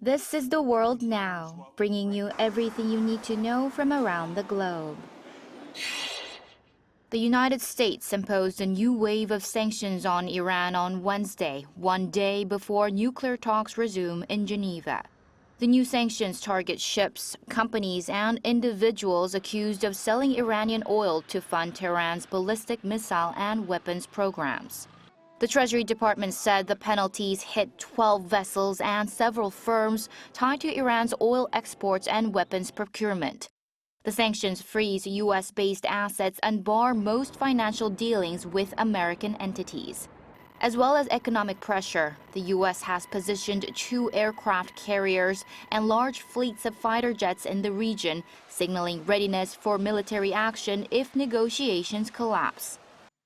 This is the world now, bringing you everything you need to know from around the globe. The United States imposed a new wave of sanctions on Iran on Wednesday, one day before nuclear talks resume in Geneva. The new sanctions target ships, companies, and individuals accused of selling Iranian oil to fund Tehran's ballistic missile and weapons programs. The Treasury Department said the penalties hit 12 vessels and several firms tied to Iran's oil exports and weapons procurement. The sanctions freeze U.S.-based assets and bar most financial dealings with American entities. As well as economic pressure, the U.S. has positioned 2 aircraft carriers and large fleets of fighter jets in the region, signaling readiness for military action if negotiations collapse.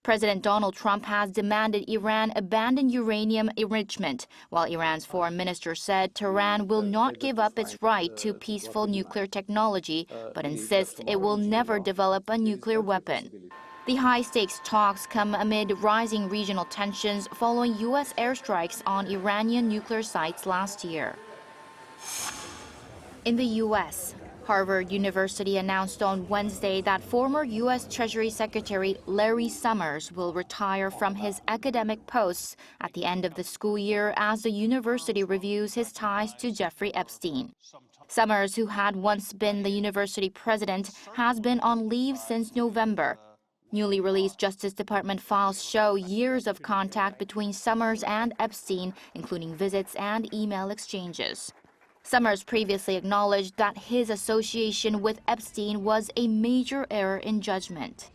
President Donald Trump has demanded Iran abandon uranium enrichment, while Iran's foreign minister said Tehran will not give up its right to peaceful nuclear technology, but insists it will never develop a nuclear weapon. The high-stakes talks come amid rising regional tensions following U.S. airstrikes on Iranian nuclear sites last year. In the U.S., Harvard University announced on Wednesday that former U.S. Treasury Secretary Larry Summers will retire from his academic posts at the end of the school year as the university reviews his ties to Jeffrey Epstein. Summers, who had once been the university president, has been on leave since November. Newly released Justice Department files show years of contact between Summers and Epstein, including visits and email exchanges. Summers previously acknowledged that his association with Epstein was a major error in judgment.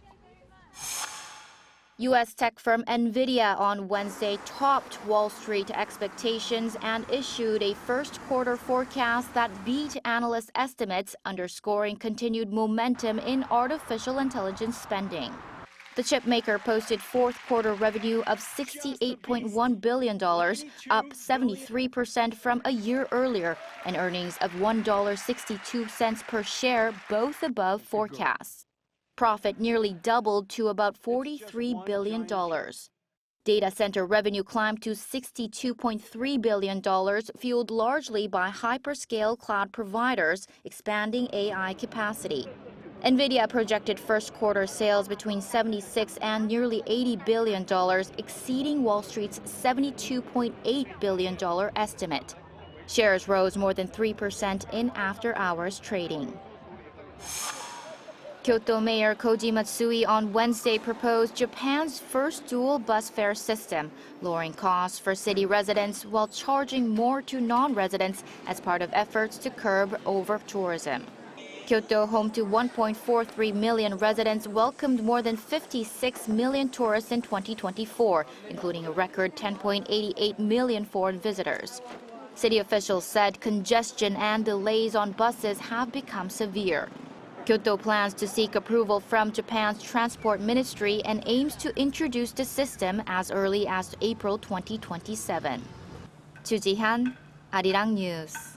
U.S. tech firm Nvidia on Wednesday topped Wall Street expectations and issued a first-quarter forecast that beat analyst estimates, underscoring continued momentum in artificial intelligence spending. The chipmaker posted fourth-quarter revenue of $68.1 billion, up 73% from a year earlier, and earnings of $1.62 per share, both above forecasts. Profit nearly doubled to about $43 billion. Data center revenue climbed to $62.3 billion, fueled largely by hyperscale cloud providers expanding AI capacity. Nvidia projected first-quarter sales between $76 and nearly $80 billion, exceeding Wall Street's $72.8 billion estimate. Shares rose more than 3% in after-hours trading. Kyoto Mayor Koji Matsui on Wednesday proposed Japan's first dual bus fare system, lowering costs for city residents while charging more to non-residents as part of efforts to curb over-tourism. Kyoto, home to 1.43 million residents, welcomed more than 56 million tourists in 2024, including a record 10.88 million foreign visitors. City officials said congestion and delays on buses have become severe. Kyoto plans to seek approval from Japan's Transport Ministry and aims to introduce the system as early as April 2027. Chu Ji-han, ArirangNews.